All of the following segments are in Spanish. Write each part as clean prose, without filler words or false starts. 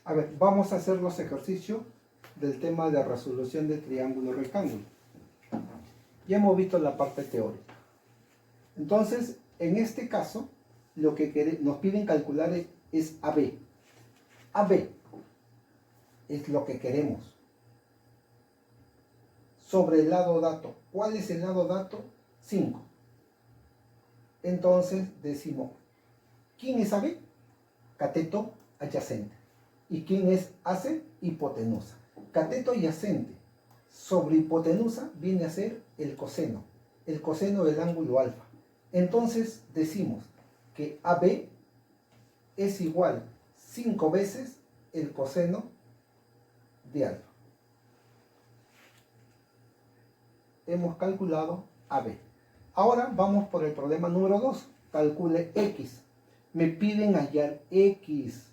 A ver, vamos a hacer los ejercicios del tema de resolución de triángulo rectángulo. Ya hemos visto la parte teórica. Entonces, en este caso, lo que nos piden calcular es AB. AB es lo que queremos. Sobre el lado dato. ¿Cuál es el lado dato? 5. Entonces decimos, ¿quién es AB? Cateto adyacente. ¿Y quién es AC? Hipotenusa. Cateto adyacente sobre hipotenusa viene a ser el coseno del ángulo alfa. Entonces decimos que AB es igual 5 veces el coseno de alfa. Hemos calculado AB. Ahora vamos por el problema número 2. Calcule X. Me piden hallar X.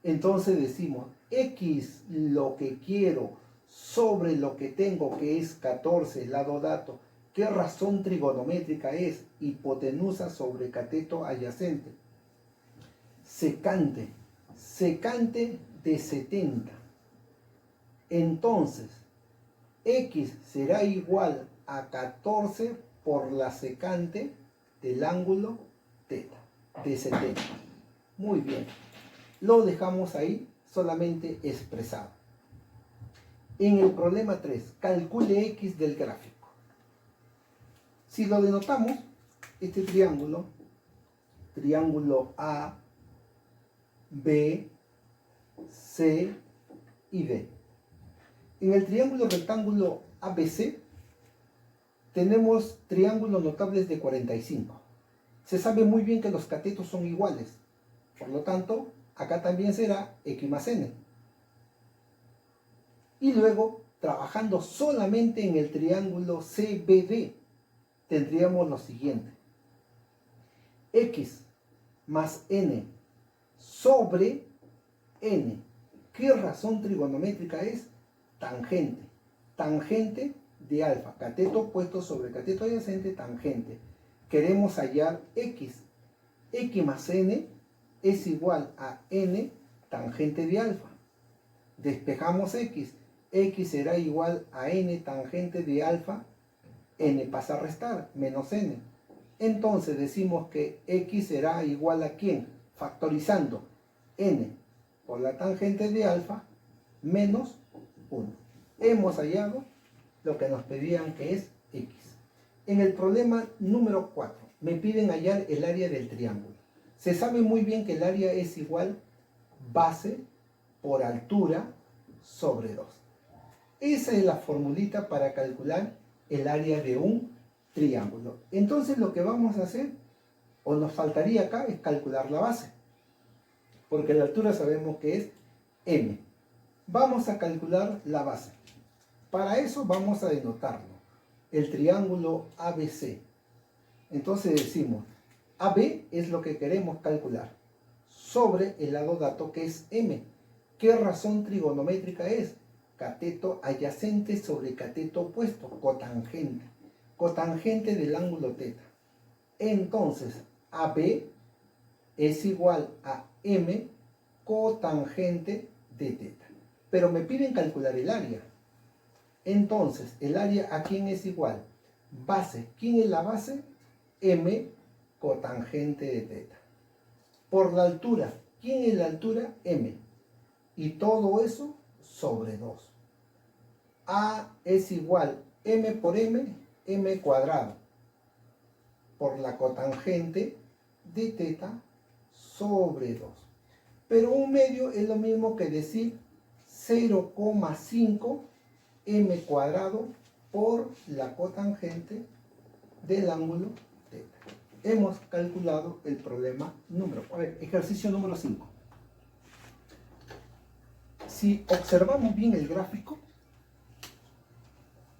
Entonces decimos, X lo que quiero sobre lo que tengo, que es 14, lado dato. ¿Qué razón trigonométrica es? Hipotenusa sobre cateto adyacente. Secante. Secante de 70. Entonces, X será igual a 14 por la secante del ángulo θ de 70. Muy bien. Lo dejamos ahí solamente expresado. En el problema 3, calcule X del gráfico. Si lo denotamos, este triángulo A, B, C y D. En el triángulo rectángulo ABC tenemos triángulos notables de 45. Se sabe muy bien que los catetos son iguales. Por lo tanto, acá también será X más N. Y luego, trabajando solamente en el triángulo CBD, tendríamos lo siguiente. X más N sobre N. ¿Qué razón trigonométrica es? Tangente. Tangente de alfa. Cateto opuesto sobre cateto adyacente, tangente. Queremos hallar X. X más N es igual a N tangente de alfa. Despejamos X. X será igual a N tangente de alfa. N pasa a restar, menos N. Entonces decimos que X será igual a ¿quién? Factorizando N por la tangente de alfa menos 1. Hemos hallado lo que nos pedían, que es X. En el problema número 4 me piden hallar el área del triángulo. Se sabe muy bien que el área es igual base por altura sobre 2. Esa es la formulita para calcular el área de un triángulo. Entonces lo que vamos a hacer, o nos faltaría acá, es calcular la base. Porque la altura sabemos que es M. Vamos a calcular la base. Para eso vamos a denotarlo. El triángulo ABC. Entonces decimos, AB es lo que queremos calcular sobre el lado dato, que es M. ¿Qué razón trigonométrica es? Cateto adyacente sobre cateto opuesto, cotangente. Cotangente del ángulo θ. Entonces, AB es igual a M cotangente de θ. Pero me piden calcular el área. Entonces, el área ¿a quién es igual? Base. ¿Quién es la base? M cotangente de θ. Por la altura. ¿Quién es la altura? M. Y todo eso sobre 2. A es igual M por M, M cuadrado. Por la cotangente de θ sobre 2. Pero un medio es lo mismo que decir 0,5 M cuadrado por la cotangente del ángulo θ. Hemos calculado el problema número 4. Ejercicio número 5. Si observamos bien el gráfico,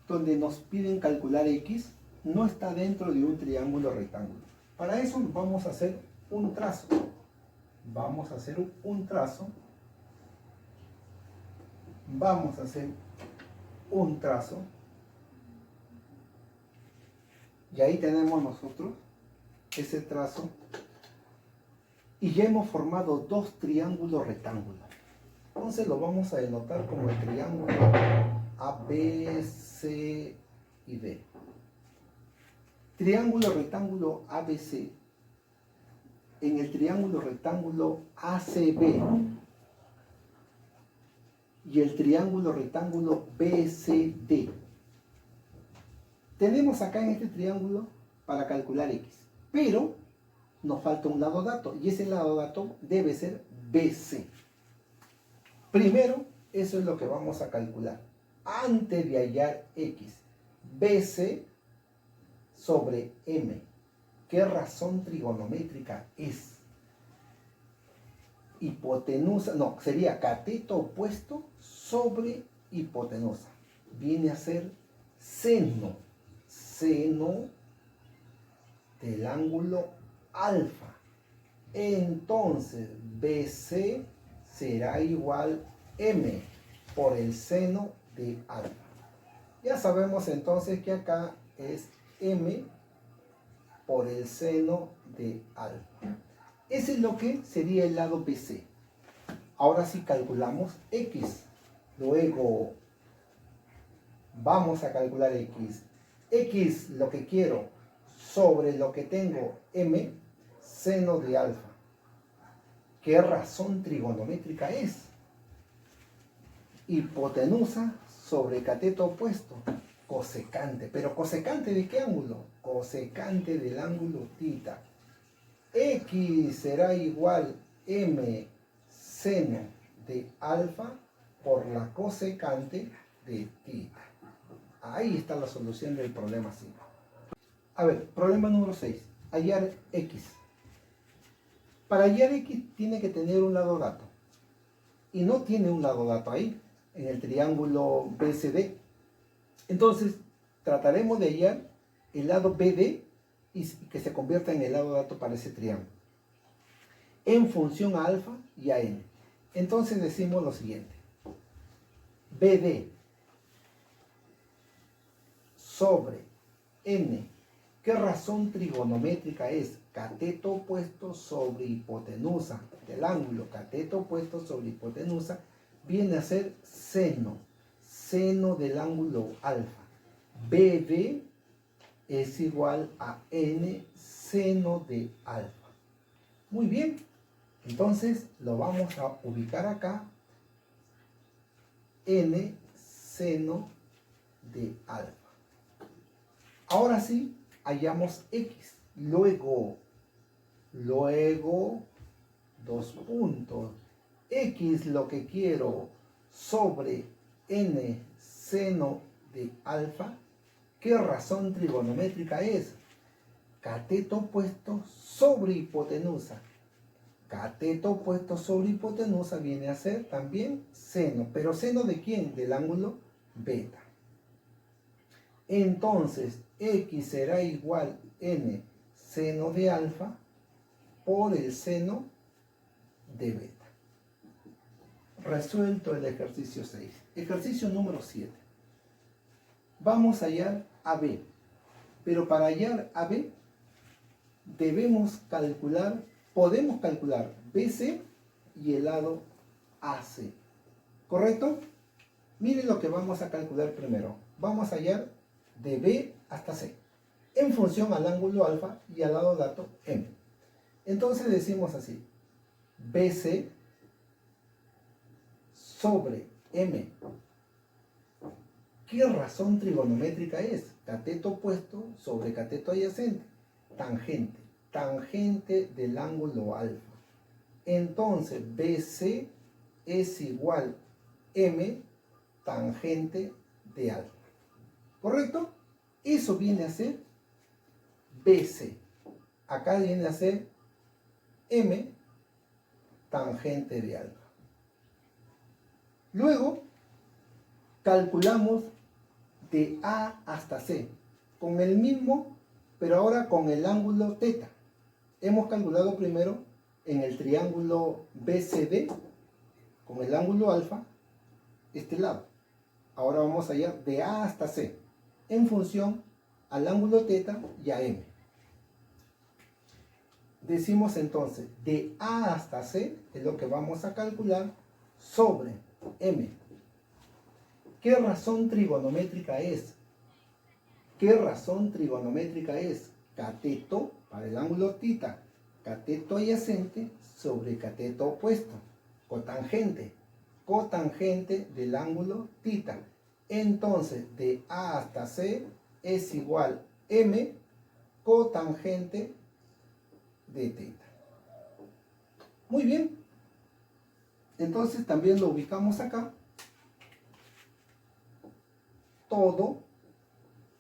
donde nos piden calcular X, no está dentro de un triángulo rectángulo. Para eso vamos a hacer un trazo. Vamos a hacer un trazo. Vamos a hacer un trazo. Y ahí tenemos nosotros ese trazo. Y ya hemos formado dos triángulos rectángulos. Entonces lo vamos a denotar como el triángulo ABC y D. Triángulo rectángulo ABC. En el triángulo rectángulo ACB y el triángulo rectángulo BCD. Tenemos acá en este triángulo para calcular X, pero nos falta un lado dato y ese lado dato debe ser BC. Primero, eso es lo que vamos a calcular. Antes de hallar X, BC sobre M. ¿Qué razón trigonométrica es? Hipotenusa, no, sería cateto opuesto sobre hipotenusa. Viene a ser seno del ángulo alfa. Entonces, BC será igual M por el seno de alfa. Ya sabemos entonces que acá es M por el seno de alfa. Ese es lo que sería el lado BC. Ahora sí calculamos X. Luego vamos a calcular X. X, lo que quiero, sobre lo que tengo, M, seno de alfa. ¿Qué razón trigonométrica es? Hipotenusa sobre cateto opuesto, cosecante. ¿Pero cosecante de qué ángulo? Cosecante del ángulo θ. X será igual M seno de alfa por la cosecante de θ. Ahí está la solución del problema 5. A ver, problema número 6. Hallar X. Para hallar X tiene que tener un lado dato. Y no tiene un lado dato ahí, en el triángulo BCD. Entonces, trataremos de hallar el lado BD y que se convierta en el lado dato para ese triángulo. En función a alfa y a n. Entonces decimos lo siguiente. BD sobre n. ¿Qué razón trigonométrica es? Cateto opuesto sobre hipotenusa del ángulo. Cateto opuesto sobre hipotenusa viene a ser seno del ángulo alfa. BD es igual a n seno de alfa. Muy bien, entonces lo vamos a ubicar acá. N seno de alfa. Ahora sí, hallamos X. Luego, dos puntos. X, lo que quiero, sobre n seno de alfa. ¿Qué razón trigonométrica es? Cateto opuesto sobre hipotenusa. Cateto opuesto sobre hipotenusa viene a ser también seno. ¿Pero seno de quién? Del ángulo beta. Entonces, X será igual n seno de alfa por el seno de beta. Resuelto el ejercicio 6. Ejercicio número 7. Vamos a hallar AB. Pero para hallar AB podemos calcular BC y el lado AC. ¿Correcto? Miren lo que vamos a calcular primero. Vamos a hallar de B hasta C en función al ángulo alfa y al lado dato M. Entonces decimos así: BC sobre M. ¿Qué razón trigonométrica es? Cateto opuesto sobre cateto adyacente. Tangente del ángulo alfa. Entonces BC es igual M tangente de alfa. ¿Correcto? Eso viene a ser BC. Acá viene a ser M tangente de alfa. Luego calculamos de A hasta C con el mismo, pero ahora con el ángulo θ. Hemos calculado primero en el triángulo BCD con el ángulo alfa este lado. Ahora vamos allá de A hasta C en función al ángulo θ y a M. Decimos entonces de A hasta C es lo que vamos a calcular sobre m. ¿Qué razón trigonométrica es? ¿Qué razón trigonométrica es? Cateto para el ángulo θ, cateto adyacente sobre cateto opuesto, cotangente, cotangente del ángulo θ. Entonces, de A hasta C es igual m cotangente de θ. Muy bien. Entonces también lo ubicamos acá. Todo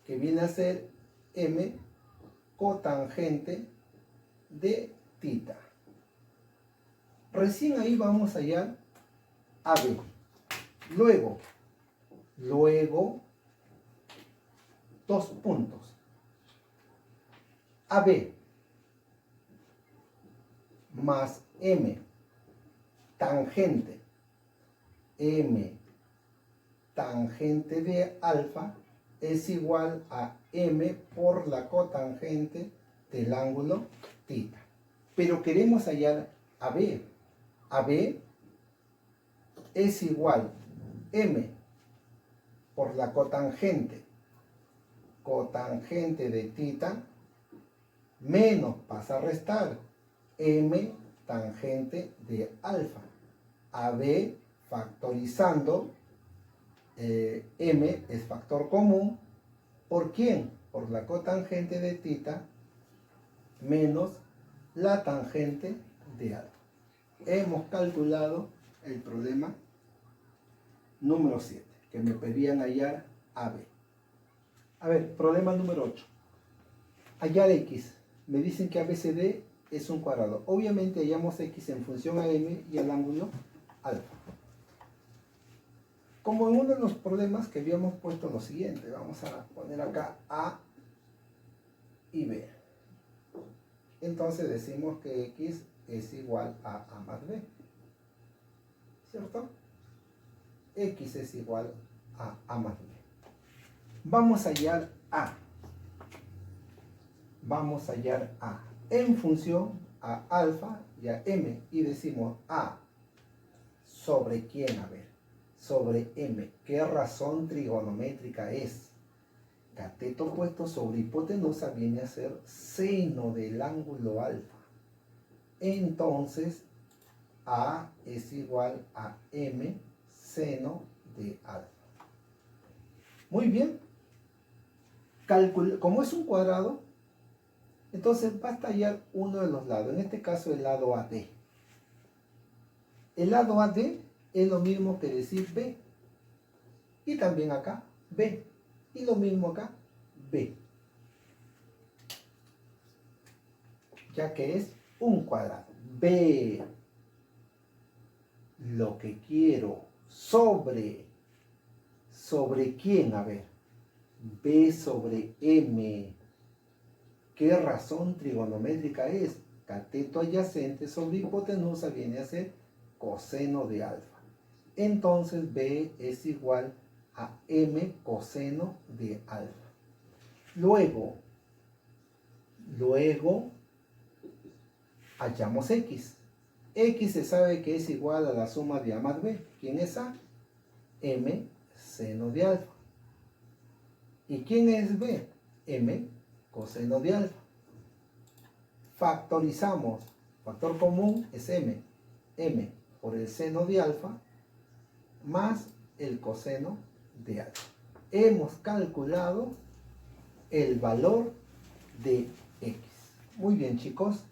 que viene a ser m cotangente de θ. Recién ahí vamos a hallar AB. Luego, dos puntos. AB más m tangente, tangente de alfa es igual a m por la cotangente del ángulo θ. Pero queremos hallar AB. AB es igual m por la cotangente de θ menos, pasa a restar, m tangente de alfa. AB factorizando, m es factor común. ¿Por quién? Por la cotangente de θ menos la tangente de alfa. Hemos calculado el problema número 7, que me pedían hallar AB. A ver, problema número 8. Hallar X. Me dicen que ABCD es un cuadrado. Obviamente hallamos X en función a M y al ángulo alfa. Como en uno de los problemas que habíamos puesto lo siguiente, vamos a poner acá A y B. Entonces decimos que X es igual a A más B. ¿Cierto? X es igual a A más B. Vamos a hallar A. Vamos a hallar A en función a alfa y a m. Y decimos A sobre quién, a ver, sobre m. ¿Qué razón trigonométrica es? Cateto opuesto sobre hipotenusa viene a ser seno del ángulo alfa. Entonces, A es igual a m seno de alfa. Muy bien. Como es un cuadrado, entonces basta hallar uno de los lados. En este caso, el lado AD. El lado AD es lo mismo que decir B. Y también acá, B. Y lo mismo acá, B. Ya que es un cuadrado. B. Lo que quiero sobre quién, a ver. B sobre M. ¿Qué razón trigonométrica es? Cateto adyacente sobre hipotenusa viene a ser coseno de alfa. Entonces B es igual a M coseno de alfa. Luego hallamos X. X se sabe que es igual a la suma de A más B. ¿Quién es A? M seno de alfa. ¿Y quién es B? M coseno de alfa. Factorizamos. Factor común es m. M por el seno de alfa más el coseno de alfa. Hemos calculado el valor de X. Muy bien, chicos.